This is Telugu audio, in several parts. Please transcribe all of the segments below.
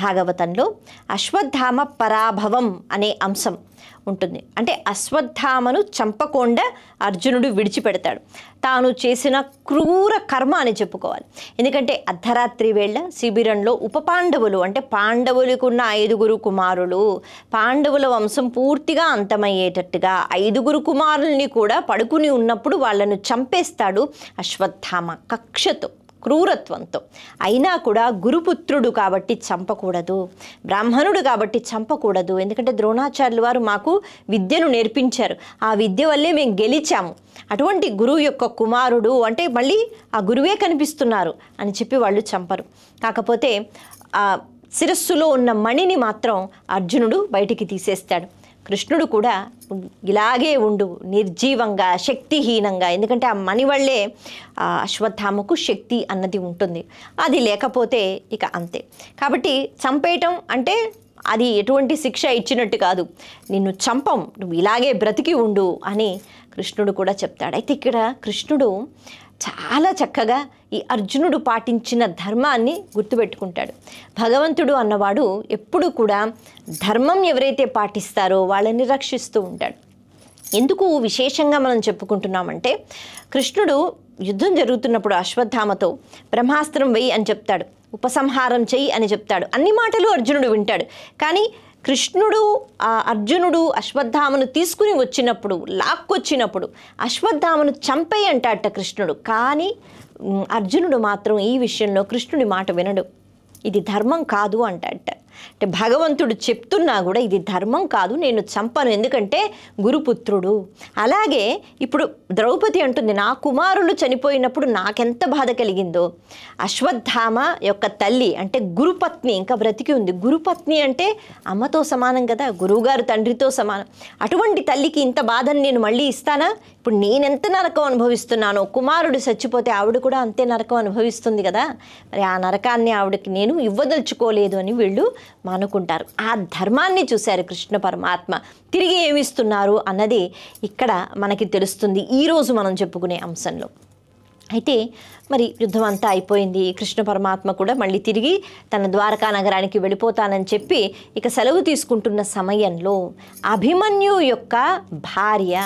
భాగవతంలో అశ్వత్థామ పరాభవం అనే అంశం ఉంటుంది. అంటే అశ్వత్థామను చంపకుండా అర్జునుడు విడిచిపెడతాడు. తాను చేసిన క్రూర కర్మ అని చెప్పుకోవాలి. ఎందుకంటే అర్ధరాత్రి వేళ శిబిరంలో ఉపపాండవులు అంటే పాండవులకు ఉన్న 5 కుమారులు, పాండవుల వంశం పూర్తిగా అంతమయ్యేటట్టుగా 5 కుమారుల్ని కూడా పడుకుని ఉన్నప్పుడు వాళ్ళను చంపేస్తాడు అశ్వత్థామ కక్షతో, క్రూరత్వంతో. అయినా కూడా గురుపుత్రుడు కాబట్టి చంపకూడదు, బ్రాహ్మణుడు కాబట్టి చంపకూడదు. ఎందుకంటే ద్రోణాచార్యుల వారు మాకు విద్యను నేర్పించారు, ఆ విద్య వల్లే మేము గెలిచాము. అటువంటి గురువు యొక్క కుమారుడు అంటే మళ్ళీ ఆ గురువే కనిపిస్తున్నారు అని చెప్పి వాళ్ళు చంపరు. కాకపోతే ఆ శిరస్సులో ఉన్న మణిని మాత్రం అర్జునుడు బయటికి తీసేస్తాడు. కృష్ణుడు కూడా ఇలాగే ఉండు నిర్జీవంగా, శక్తిహీనంగా, ఎందుకంటే ఆ మణి వల్లే అశ్వత్థామకు శక్తి అన్నది ఉంటుంది. అది లేకపోతే ఇక అంతే. కాబట్టి చంపేయటం అంటే అది ఎటువంటి శిక్ష ఇచ్చినట్టు కాదు, నిన్ను చంపం, నువ్వు ఇలాగే బ్రతికి ఉండు అని కృష్ణుడు కూడా చెప్తాడు. అయితే ఇక్కడ కృష్ణుడు చాలా చక్కగా ఈ అర్జునుడు పాటించిన ధర్మాన్ని గుర్తుపెట్టుకుంటాడు. భగవంతుడు అన్నవాడు ఎప్పుడు కూడా ధర్మం ఎవరైతే పాటిస్తారో వాళ్ళని రక్షిస్తూ ఉంటాడు. ఎందుకు విశేషంగా మనం చెప్పుకుంటున్నామంటే కృష్ణుడు యుద్ధం జరుగుతున్నప్పుడు అశ్వత్థామతో బ్రహ్మాస్త్రం వెయ్యి అని చెప్తాడు, ఉపసంహారం చెయ్యి అని చెప్తాడు. అన్ని మాటలు అర్జునుడు వింటాడు. కానీ కృష్ణుడు అర్జునుడు అశ్వత్థామను తీసుకుని వచ్చినప్పుడు, లాక్కొచ్చినప్పుడు అశ్వత్థామను చంపేయి అంటాడట కృష్ణుడు. కానీ అర్జునుడు మాత్రం ఈ విషయంలో కృష్ణుడి మాట వినడు. ఇది ధర్మం కాదు అంటాడట. అంటే భగవంతుడు చెప్తున్నా కూడా ఇది ధర్మం కాదు, నేను చంపను, ఎందుకంటే గురుపుత్రుడు. అలాగే ఇప్పుడు ద్రౌపది అంటుంది, నా కుమారులు చనిపోయినప్పుడు నాకెంత బాధ కలిగిందో. అశ్వత్థామ యొక్క తల్లి అంటే గురుపత్ని ఇంకా బ్రతికి ఉంది. గురుపత్ని అంటే అమ్మతో సమానం కదా, గురువుగారు తండ్రితో సమానం. అటువంటి తల్లికి ఇంత బాధను నేను మళ్ళీ ఇస్తానా? ఇప్పుడు నేనెంత నరకం అనుభవిస్తున్నానో, కుమారుడు చచ్చిపోతే ఆవిడ కూడా అంతే నరకం అనుభవిస్తుంది కదా, మరి ఆ నరకాన్ని ఆవిడకి నేను ఇవ్వదలుచుకోలేదు అని వీళ్ళు మానుకుంటారు. ఆ ధర్మాన్ని చూశారు కృష్ణ పరమాత్మ. తిరిగి ఏమిస్తున్నారు అన్నది ఇక్కడ మనకి తెలుస్తుంది ఈరోజు మనం చెప్పుకునే అంశంలో. అయితే మరి యుద్ధం అంతా అయిపోయింది. కృష్ణ పరమాత్మ కూడా మళ్ళీ తిరిగి తన ద్వారకా నగరానికి వెళ్ళిపోతానని చెప్పి ఇక సెలవు తీసుకుంటున్న సమయంలో అభిమన్యు యొక్క భార్య,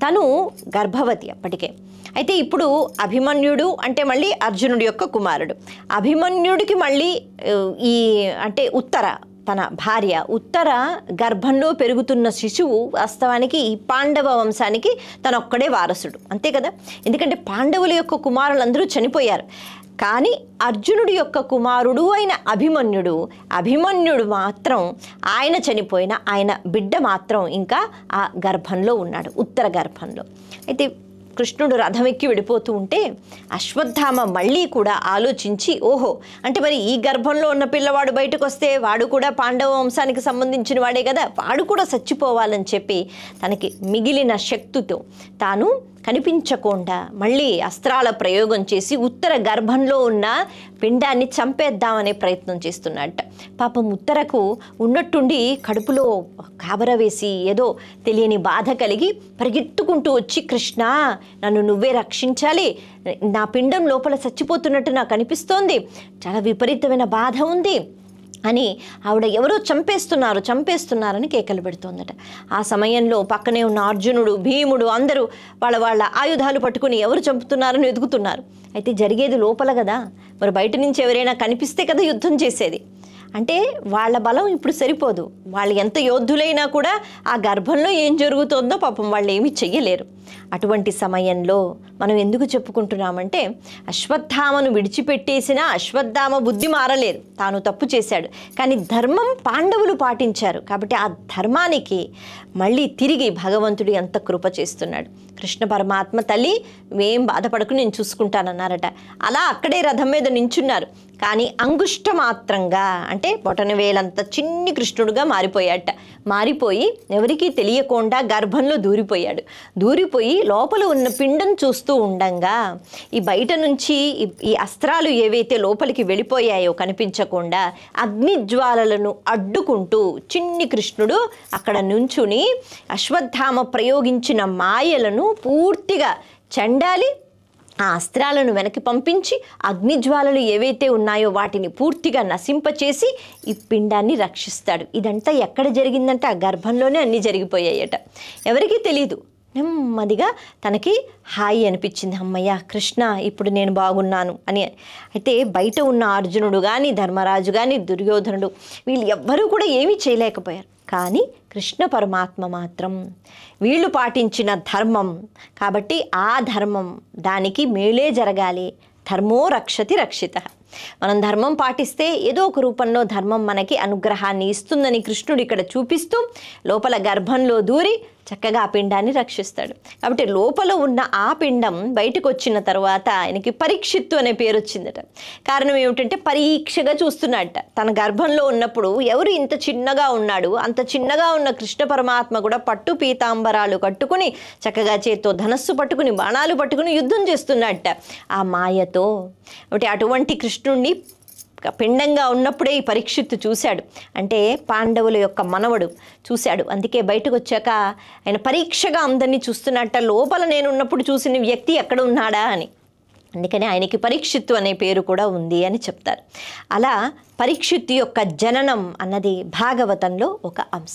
తను గర్భవతి అప్పటికే. అయితే ఇప్పుడు అభిమన్యుడు అంటే మళ్ళీ అర్జునుడి యొక్క కుమారుడు. అభిమన్యుడికి మళ్ళీ ఈ అంటే ఉత్తర తన భార్య ఉత్తర గర్భంలో పెరుగుతున్న శిశువు వాస్తవానికి ఈ పాండవ వంశానికి తనొక్కడే వారసుడు, అంతే కదా. ఎందుకంటే పాండవుల యొక్క కుమారులందరూ చనిపోయారు. కానీ అర్జునుడి యొక్క కుమారుడు అయిన అభిమన్యుడు మాత్రం ఆయన చనిపోయిన ఆయన బిడ్డ మాత్రం ఇంకా ఆ గర్భంలో ఉన్నాడు, ఉత్తర గర్భంలో. అయితే కృష్ణుడు రథం ఎక్కి వెళ్ళిపోతూ ఉంటే అశ్వత్థామ మళ్ళీ కూడా ఆలోచించి, ఓహో అంటే మరి ఈ గర్భంలో ఉన్న పిల్లవాడు బయటకు వస్తే వాడు కూడా పాండవ వంశానికి సంబంధించిన వాడే కదా, వాడు కూడా చచ్చిపోవాలని చెప్పి తనకి మిగిలిన శక్తితో తాను కనిపించకుండా మళ్ళీ అస్త్రాల ప్రయోగం చేసి ఉత్తర గర్భంలో ఉన్న పిండాన్ని చంపేద్దామనే ప్రయత్నం చేస్తున్నాడట. పాపం ఉత్తరకు ఉన్నట్టుండి కడుపులో కాబర వేసి ఏదో తెలియని బాధ కలిగి పరిగెత్తుకుంటూ వచ్చి, కృష్ణ నన్ను నువ్వే రక్షించాలి, నా పిండం లోపల చచ్చిపోతున్నట్టు నాకు అనిపిస్తోంది, చాలా విపరీతమైన బాధ ఉంది అని ఆవిడ ఎవరో చంపేస్తున్నారని కేకలు పెడుతోందట. ఆ సమయంలో పక్కనే ఉన్న అర్జునుడు, భీముడు అందరూ వాళ్ళ ఆయుధాలు పట్టుకుని ఎవరు చంపుతున్నారని వెతుకుతున్నారు. అయితే జరిగేది లోపల కదా, మరి బయట నుంచి ఎవరైనా కనిపిస్తే కదా యుద్ధం చేసేది. అంటే వాళ్ళ బలం ఇప్పుడు సరిపోదు, వాళ్ళు ఎంత యోధులైనా కూడా ఆ గర్భంలో ఏం జరుగుతుందో పాపం వాళ్ళు ఏమీ చెయ్యలేరు. అటువంటి సమయంలో మనం ఎందుకు చెప్పుకుంటున్నామంటే అశ్వత్థామను విడిచిపెట్టేసిన అశ్వత్థామ బుద్ధి మారలేదు, తాను తప్పు చేశాడు. కానీ ధర్మం పాండవులు పాటించారు కాబట్టి ఆ ధర్మానికి మళ్ళీ తిరిగి భగవంతుడు ఎంత కృప చేస్తున్నాడు. కృష్ణ పరమాత్మ తల్లి ఏం బాధపడకు నేను చూసుకుంటానన్నారట. అలా అక్కడే రథం మీద నించున్నారు. కానీ అంగుష్ట మాత్రంగా అంటే బొటన వేలంత చిన్ని కృష్ణుడుగా మారిపోయి ఎవరికీ తెలియకుండా గర్భంలో దూరిపోయి లోపల ఉన్న పిండం చూస్తూ ఉండంగా ఈ బయట నుంచి ఈ అస్త్రాలు ఏవైతే లోపలికి వెళ్ళిపోయాయో కనిపించకుండా అగ్నిజ్వాలలను అడ్డుకుంటూ చిన్ని కృష్ణుడు అక్కడ నుంచుని అశ్వత్థామ ప్రయోగించిన మాయలను పూర్తిగా చండాలి ఆ అస్త్రాలను వెనక్కి పంపించి అగ్నిజ్వాలలు ఏవైతే ఉన్నాయో వాటిని పూర్తిగా నశింపచేసి ఈ పిండాన్ని రక్షిస్తాడు. ఇదంతా ఎక్కడ జరిగిందంటే ఆ గర్భంలోనే అన్నీ జరిగిపోయాయట. ఎవరికీ తెలీదు. నెమ్మదిగా తనకి హాయి అనిపించింది, అమ్మయ్య కృష్ణ ఇప్పుడు నేను బాగున్నాను అని. అయితే బయట ఉన్న అర్జునుడు కానీ, ధర్మరాజు కానీ, దుర్యోధనుడు వీళ్ళు ఎవ్వరూ కూడా ఏమీ చేయలేకపోయారు. కానీ కృష్ణ పరమాత్మ మాత్రం వీళ్ళు పాటించిన ధర్మం కాబట్టి ఆ ధర్మం దానికి మేలే జరగాలి. ధర్మో రక్షతి రక్షిత. మనం ధర్మం పాటిస్తే ఏదో ఒక రూపంలో ధర్మం మనకి అనుగ్రహాన్ని ఇస్తుందని కృష్ణుడు ఇక్కడ చూపిస్తూ లోపల గర్భంలో దూరి చక్కగా ఆ పిండాన్ని రక్షిస్తాడు. కాబట్టి లోపల ఉన్న ఆ పిండం బయటకు వచ్చిన తర్వాత ఆయనకి పరీక్షిత్తు అనే పేరు వచ్చిందట. కారణం ఏమిటంటే పరీక్షగా చూస్తున్నాడట. తన గర్భంలో ఉన్నప్పుడు ఎవరు ఇంత చిన్నగా ఉన్నాడు, అంత చిన్నగా ఉన్న కృష్ణ పరమాత్మ కూడా పట్టు పీతాంబరాలు కట్టుకుని చక్కగా చేత్తో ధనస్సు పట్టుకుని బాణాలు పట్టుకుని యుద్ధం చేస్తున్నాడట ఆ మాయతో. కాబట్టి అటువంటి కృష్ణుణ్ణి పిండంగా ఉన్నప్పుడే ఈ పరీక్షిత్తు చూశాడు. అంటే పాండవుల యొక్క మనవడు చూశాడు. అందుకే బయటకు వచ్చాక ఆయన పరీక్షగా అందరినీ చూస్తున్నట్ట, లోపల నేను ఉన్నప్పుడు చూసిన వ్యక్తి ఎక్కడ ఉన్నాడా అని. అందుకని ఆయనకి పరీక్షిత్తు అనే పేరు కూడా ఉంది అని చెప్తారు. అలా పరీక్షిత్తు యొక్క జననం అన్నది భాగవతంలో ఒక అంశం.